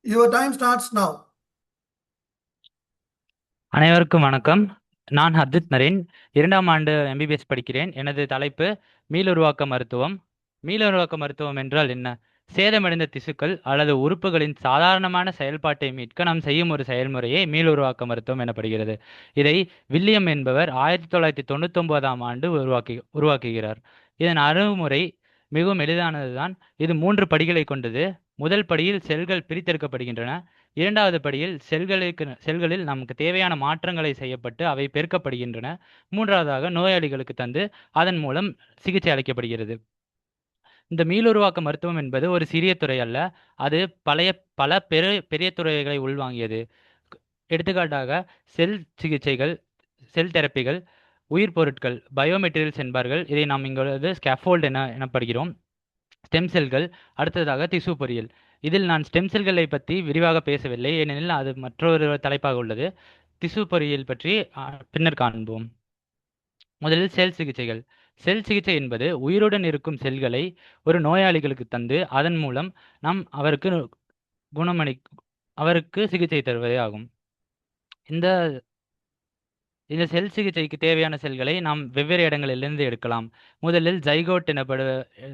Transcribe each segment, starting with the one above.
Your time starts now. அனைவருக்கும் வணக்கம். நான் ஹர்தித் நரேன். 2ஆம் ஆண்டு எம்பிபிஎஸ் படிக்கிறேன். எனது தலைப்பு மீளுருவாக்க மருத்துவம். மீளுருவாக்க மருத்துவம் என்றால் என்ன? சேதமடைந்த திசுக்கள் அல்லது உறுப்புகளின் சாதாரணமான செயல்பாட்டை மீட்க நாம் செய்யும் ஒரு செயல்முறையே மீளுருவாக்க மருத்துவம் எனப்படுகிறது. இதை வில்லியம் என்பவர் 1999ஆம் ஆண்டு உருவாக்குகிறார். இதன் அணுகுமுறை மிகவும் எளிதானதுதான். இது 3 படிகளை கொண்டது. முதல் படியில் செல்கள் பிரித்தெடுக்கப்படுகின்றன. இரண்டாவது படியில் செல்களில் நமக்கு தேவையான மாற்றங்களை செய்யப்பட்டு அவை பெருக்கப்படுகின்றன. மூன்றாவதாக நோயாளிகளுக்கு தந்து அதன் மூலம் சிகிச்சை அளிக்கப்படுகிறது. இந்த மீளுருவாக்க மருத்துவம் என்பது ஒரு சிறிய துறை அல்ல. அது பல பெரிய துறைகளை உள்வாங்கியது. எடுத்துக்காட்டாக செல் சிகிச்சைகள், செல் தெரப்பிகள், உயிர் பொருட்கள், பயோமெட்டீரியல்ஸ் என்பார்கள். இதை நாம் இங்கு ஸ்கேஃபோல்ட் எனப்படுகிறோம். ஸ்டெம் செல்கள், அடுத்ததாக திசு பொறியியல். இதில் நான் ஸ்டெம் செல்களை பற்றி விரிவாக பேசவில்லை, ஏனெனில் அது மற்றொரு தலைப்பாக உள்ளது. திசு பொறியியல் பற்றி பின்னர் காண்போம். முதலில் செல் சிகிச்சைகள். செல் சிகிச்சை என்பது உயிருடன் இருக்கும் செல்களை ஒரு நோயாளிகளுக்கு தந்து அதன் மூலம் நாம் குணமளி அவருக்கு சிகிச்சை தருவதே ஆகும். இந்த இந்த செல் சிகிச்சைக்கு தேவையான செல்களை நாம் வெவ்வேறு இடங்களிலிருந்து எடுக்கலாம். முதலில்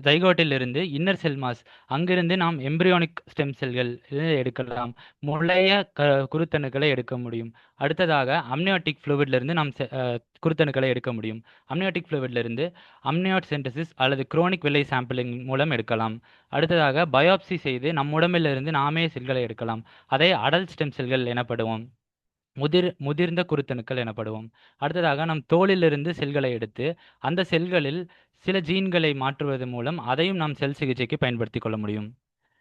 ஜைகோட்டில் இருந்து இன்னர் செல் மாஸ், அங்கிருந்து நாம் எம்பிரியோனிக் ஸ்டெம் செல்கள் எடுக்கலாம். முளைய குருத்தணுக்களை எடுக்க முடியும். அடுத்ததாக அம்னியோட்டிக் ஃப்ளூவிட்லிருந்து நாம் குருத்தணுக்களை எடுக்க முடியும். அம்னியோட்டிக் ஃப்ளூவிட்லிருந்து அம்னியோட் சென்டசிஸ் அல்லது குரோனிக் வெள்ளை சாம்பிளிங் மூலம் எடுக்கலாம். அடுத்ததாக பயாப்சி செய்து நம் உடம்பிலிருந்து நாமே செல்களை எடுக்கலாம். அதை அடல்ட் ஸ்டெம் செல்கள் எனப்படுவோம். முதிர்ந்த குருத்தணுக்கள் எனப்படுவோம். அடுத்ததாக நம் தோலிலிருந்து செல்களை எடுத்து அந்த செல்களில் சில ஜீன்களை மாற்றுவது மூலம் அதையும் நாம் செல் சிகிச்சைக்கு பயன்படுத்திக் கொள்ள முடியும்.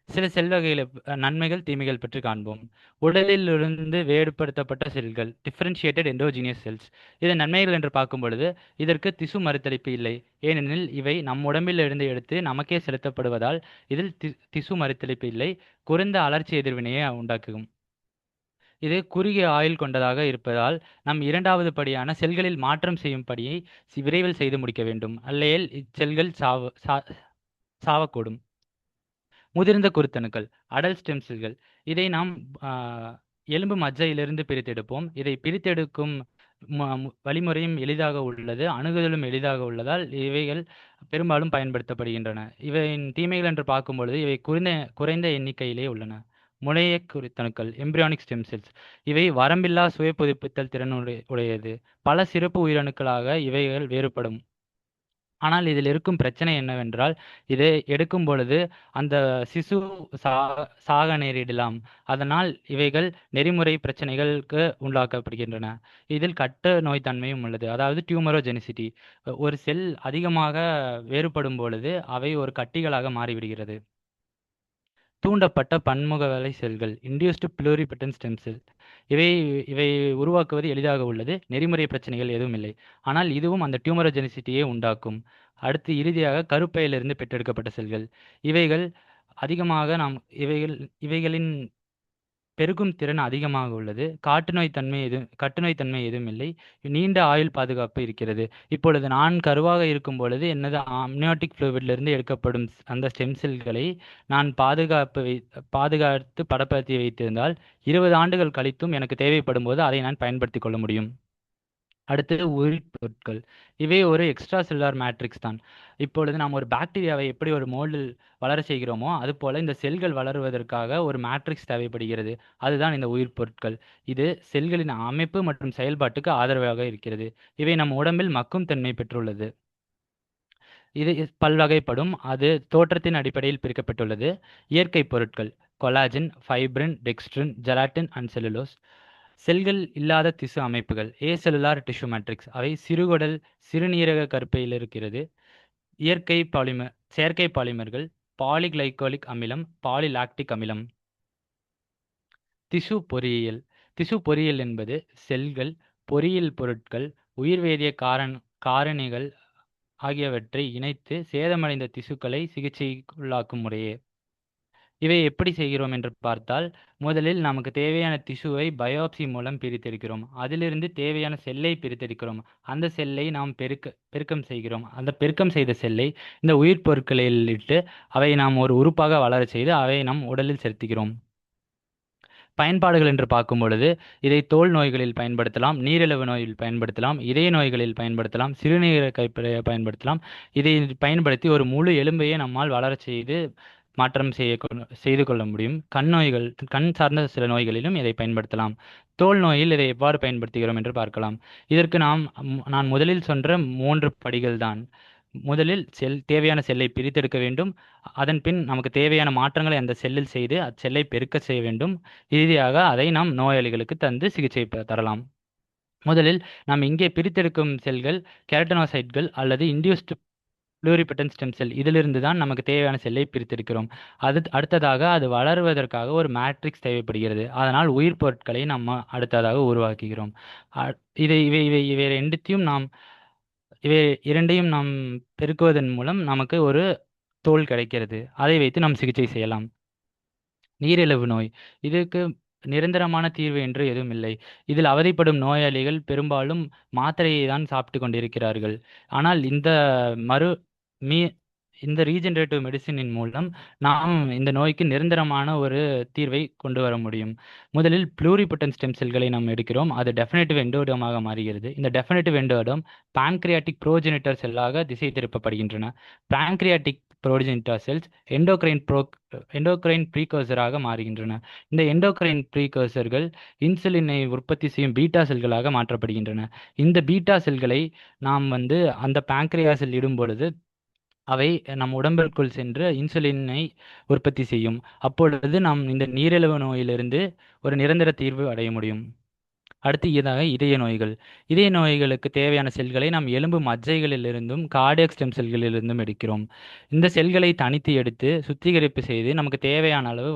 சில செல் வகைகளை நன்மைகள் தீமைகள் பற்றி காண்போம். உடலிலிருந்து வேறுபடுத்தப்பட்ட செல்கள், டிஃபரன்ஷியேட்டட் எண்டோஜீனியஸ் செல்ஸ். இதன் நன்மைகள் என்று பார்க்கும் பொழுது இதற்கு திசு மறுத்தளிப்பு இல்லை, ஏனெனில் இவை நம் உடம்பில் இருந்து எடுத்து நமக்கே செலுத்தப்படுவதால் இதில் திசு மறுத்தளிப்பு இல்லை. குறைந்த அலர்ச்சி எதிர்வினையை உண்டாக்கும். இது குறுகிய ஆயுள் கொண்டதாக இருப்பதால் நம் இரண்டாவது படியான செல்களில் மாற்றம் செய்யும் படியை விரைவில் செய்து முடிக்க வேண்டும், அல்லையேல் இச்செல்கள் சாவக்கூடும். முதிர்ந்த குருத்தணுக்கள், அடல் ஸ்டெம் செல்கள். இதை நாம் எலும்பு மஜ்ஜையிலிருந்து பிரித்தெடுப்போம். இதை பிரித்தெடுக்கும் வழிமுறையும் எளிதாக உள்ளது, அணுகுதலும் எளிதாக உள்ளதால் இவைகள் பெரும்பாலும் பயன்படுத்தப்படுகின்றன. இவையின் தீமைகள் என்று பார்க்கும் பொழுது இவை குறைந்த எண்ணிக்கையிலே உள்ளன. முளைய குருத்தணுக்கள், எம்பிரியானிக் ஸ்டெம் செல்ஸ். இவை வரம்பில்லா சுய புதுப்பித்தல் திறன் உடையது. பல சிறப்பு உயிரணுக்களாக இவைகள் வேறுபடும். ஆனால் இதில் இருக்கும் பிரச்சனை என்னவென்றால், இதை எடுக்கும் பொழுது அந்த சிசு சாக நேரிடலாம். அதனால் இவைகள் நெறிமுறை பிரச்சனைகளுக்கு உள்ளாக்கப்படுகின்றன. இதில் கட்டு நோய்த்தன்மையும் உள்ளது, அதாவது டியூமரோஜெனிசிட்டி. ஒரு செல் அதிகமாக வேறுபடும் பொழுது அவை ஒரு கட்டிகளாக மாறிவிடுகிறது. தூண்டப்பட்ட பன்முகவலை செல்கள், இன்டியூஸ்டு பிளூரிபட்டன் ஸ்டெம் செல். இவை இவை உருவாக்குவது எளிதாக உள்ளது, நெறிமுறை பிரச்சனைகள் எதுவும் இல்லை. ஆனால் இதுவும் அந்த டியூமரோஜெனிசிட்டியை உண்டாக்கும். அடுத்து இறுதியாக கருப்பையிலிருந்து பெற்றெடுக்கப்பட்ட செல்கள். இவைகள் அதிகமாக நாம் இவைகளின் பெருகும் திறன் அதிகமாக உள்ளது. கட்டுநோய் தன்மை எதுவும் இல்லை. நீண்ட ஆயுள் பாதுகாப்பு இருக்கிறது. இப்பொழுது நான் கருவாக இருக்கும் பொழுது எனது அம்னியோட்டிக் ஃப்ளூவிட்லிருந்து எடுக்கப்படும் அந்த ஸ்டெம் செல்களை நான் பாதுகாத்து பதப்படுத்தி வைத்திருந்தால் 20 ஆண்டுகள் கழித்தும் எனக்கு தேவைப்படும் போது அதை நான் பயன்படுத்திக் கொள்ள முடியும். அடுத்தது உயிர்ப்பொருட்கள். இவை ஒரு எக்ஸ்ட்ரா செல்லுலார் மேட்ரிக்ஸ் தான். இப்பொழுது நாம் ஒரு பாக்டீரியாவை எப்படி ஒரு மோல்டில் வளர செய்கிறோமோ அதுபோல இந்த செல்கள் வளருவதற்காக ஒரு மேட்ரிக்ஸ் தேவைப்படுகிறது. அதுதான் இந்த உயிர்ப்பொருட்கள். இது செல்களின் அமைப்பு மற்றும் செயல்பாட்டுக்கு ஆதரவாக இருக்கிறது. இவை நம் உடம்பில் மக்கும் தன்மை பெற்றுள்ளது. இது பல்வகைப்படும். அது தோற்றத்தின் அடிப்படையில் பிரிக்கப்பட்டுள்ளது. இயற்கை பொருட்கள்: collagen, fibrin, dextrin, gelatine and cellulose. செல்கள் இல்லாத திசு அமைப்புகள்: ஏசெல்லுலார் டிஷ்யூ மேட்ரிக்ஸ். அவை சிறுகுடல், சிறுநீரக கருப்பையில் இருக்கிறது. செயற்கை பாலிமர்கள்: பாலிகிளைகோலிக் அமிலம், பாலிலாக்டிக் அமிலம். திசு பொறியியல். திசு பொறியியல் என்பது செல்கள், பொறியியல் பொருட்கள், உயிர்வேதிய காரணிகள் ஆகியவற்றை இணைத்து சேதமடைந்த திசுக்களை சிகிச்சைக்குள்ளாக்கும் முறையே. இவை எப்படி செய்கிறோம் என்று பார்த்தால், முதலில் நமக்கு தேவையான திசுவை பயாப்சி மூலம் பிரித்தெடுக்கிறோம். அதிலிருந்து தேவையான செல்லை பிரித்தெடுக்கிறோம். அந்த செல்லை நாம் பெருக்கம் செய்கிறோம். அந்த பெருக்கம் செய்த செல்லை இந்த உயிர் பொருட்களில் இட்டு அவை நாம் ஒரு உறுப்பாக வளரச் செய்து அவை நம் உடலில் செலுத்துகிறோம். பயன்பாடுகள் என்று பார்க்கும் பொழுது இதை தோல் நோய்களில் பயன்படுத்தலாம், நீரிழிவு நோயில் பயன்படுத்தலாம், இதய நோய்களில் பயன்படுத்தலாம், சிறுநீரக பயன்படுத்தலாம். இதை பயன்படுத்தி ஒரு முழு எலும்பையே நம்மால் வளரச் செய்து மாற்றம் செய்து கொள்ள முடியும். கண் நோய்கள், கண் சார்ந்த சில நோய்களிலும் இதை பயன்படுத்தலாம். தோல் நோயில் இதை எவ்வாறு பயன்படுத்துகிறோம் என்று பார்க்கலாம். இதற்கு நான் முதலில் சொன்ன 3 படிகள் தான். முதலில் தேவையான செல்லை பிரித்தெடுக்க வேண்டும். அதன் பின் நமக்கு தேவையான மாற்றங்களை அந்த செல்லில் செய்து அச்செல்லை பெருக்க செய்ய வேண்டும். இறுதியாக அதை நாம் நோயாளிகளுக்கு தந்து சிகிச்சை தரலாம். முதலில் நாம் இங்கே பிரித்தெடுக்கும் செல்கள் கெரட்டனோசைட்கள் அல்லது இன்டியூஸ்டு ப்ளூரிபட்டன் ஸ்டெம் செல். இதிலிருந்து தான் நமக்கு தேவையான செல்லை பிரித்தெடுக்கிறோம். அடுத்ததாக அது வளருவதற்காக ஒரு மேட்ரிக்ஸ் தேவைப்படுகிறது. அதனால் உயிர் பொருட்களை நம்ம அடுத்ததாக உருவாக்குகிறோம். அ- இவை இவை இரண்டையும் நாம் பெருக்குவதன் மூலம் நமக்கு ஒரு தோல் கிடைக்கிறது. அதை வைத்து நாம் சிகிச்சை செய்யலாம். நீரிழிவு நோய், இதுக்கு நிரந்தரமான தீர்வு என்று எதுவும் இல்லை. இதில் அவதிப்படும் நோயாளிகள் பெரும்பாலும் மாத்திரையை தான் சாப்பிட்டு கொண்டிருக்கிறார்கள். ஆனால் மறு மீ இந்த ரீஜெனரேட்டிவ் மெடிசினின் மூலம் நாம் இந்த நோய்க்கு நிரந்தரமான ஒரு தீர்வை கொண்டு வர முடியும். முதலில் ப்ளூரிபட்டன் ஸ்டெம் செல்களை நாம் எடுக்கிறோம். அது டெஃபினட்டிவ் எண்டோடமாக மாறுகிறது. இந்த டெஃபினட்டிவ் எண்டோடம் பான்கிரியாட்டிக் புரோஜெனிட்டர் செல்லாக திசை திருப்பப்படுகின்றன. பான்கிரியாட்டிக் புரோஜெனிட்டர் செல்ஸ் எண்டோக்ரைன் ப்ரீகர்சராக மாறுகின்றன. இந்த எண்டோக்ரைன் ப்ரீகர்சர்கள் இன்சுலினை உற்பத்தி செய்யும் பீட்டா செல்களாக மாற்றப்படுகின்றன. இந்த பீட்டா செல்களை நாம் அந்த பாங்க்ரியாஸில் இடும் பொழுது அவை நம் உடம்பிற்குள் சென்று இன்சுலினை உற்பத்தி செய்யும். அப்பொழுது நாம் இந்த நீரிழிவு நோயிலிருந்து ஒரு நிரந்தர தீர்வு அடைய முடியும். அடுத்து இதய நோய்கள். இதய நோய்களுக்கு தேவையான செல்களை நாம் எலும்பு மஜ்ஜைகளிலிருந்தும் கார்டியாக் ஸ்டெம் செல்களிலிருந்தும் எடுக்கிறோம். இந்த செல்களை தனித்து எடுத்து சுத்திகரிப்பு செய்து நமக்கு தேவையான அளவு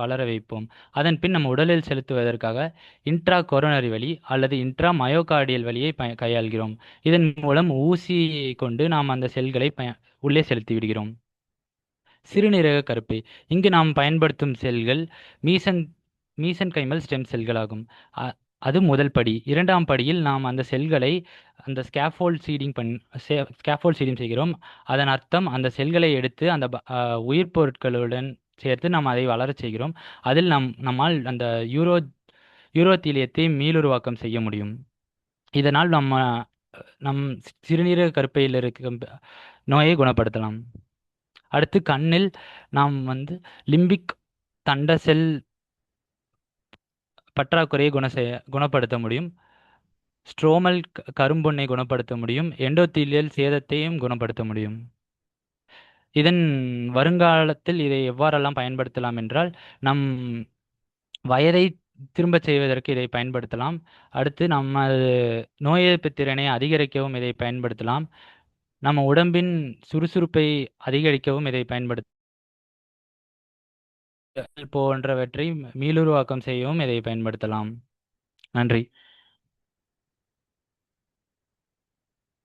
வளர வைப்போம். அதன் பின் நம்ம உடலில் செலுத்துவதற்காக இன்ட்ரா கொரோனரி வழி அல்லது இன்ட்ரா மயோகார்டியல் வழியை கையாள்கிறோம். இதன் மூலம் ஊசியை கொண்டு நாம் அந்த செல்களை உள்ளே செலுத்தி விடுகிறோம். சிறுநீரக கருப்பை, இங்கு நாம் பயன்படுத்தும் செல்கள் மீசன் மீசன்கைமல் ஸ்டெம் செல்களாகும். அ- அது முதல் படி. இரண்டாம் படியில் நாம் அந்த செல்களை அந்த ஸ்கேஃபோல்ட் சீடிங் செய்கிறோம். அதன் அர்த்தம் அந்த செல்களை எடுத்து அந்த உயிர் பொருட்களுடன் சேர்த்து நாம் அதை வளரச் செய்கிறோம். அதில் நம்மால் அந்த யூரோத்தீலியத்தை மீளுருவாக்கம் செய்ய முடியும். இதனால் நம் சிறுநீரக கருப்பையில் இருக்கும் நோயை குணப்படுத்தலாம். அடுத்து கண்ணில் நாம் லிம்பிக் தண்ட செல் பற்றாக்குறையை குணப்படுத்த முடியும். ஸ்ட்ரோமல் கரும்புண்ணை குணப்படுத்த முடியும். எண்டோத்தீலியல் சேதத்தையும் குணப்படுத்த முடியும். இதன் வருங்காலத்தில் இதை எவ்வாறெல்லாம் பயன்படுத்தலாம் என்றால், நம் வயதை திரும்பச் செய்வதற்கு இதை பயன்படுத்தலாம். அடுத்து நம்ம நோய் எதிர்ப்பு திறனை அதிகரிக்கவும் இதை பயன்படுத்தலாம். நம்ம உடம்பின் சுறுசுறுப்பை அதிகரிக்கவும் இதை போன்றவற்றை மீளுருவாக்கம் செய்யவும் இதை பயன்படுத்தலாம். நன்றி.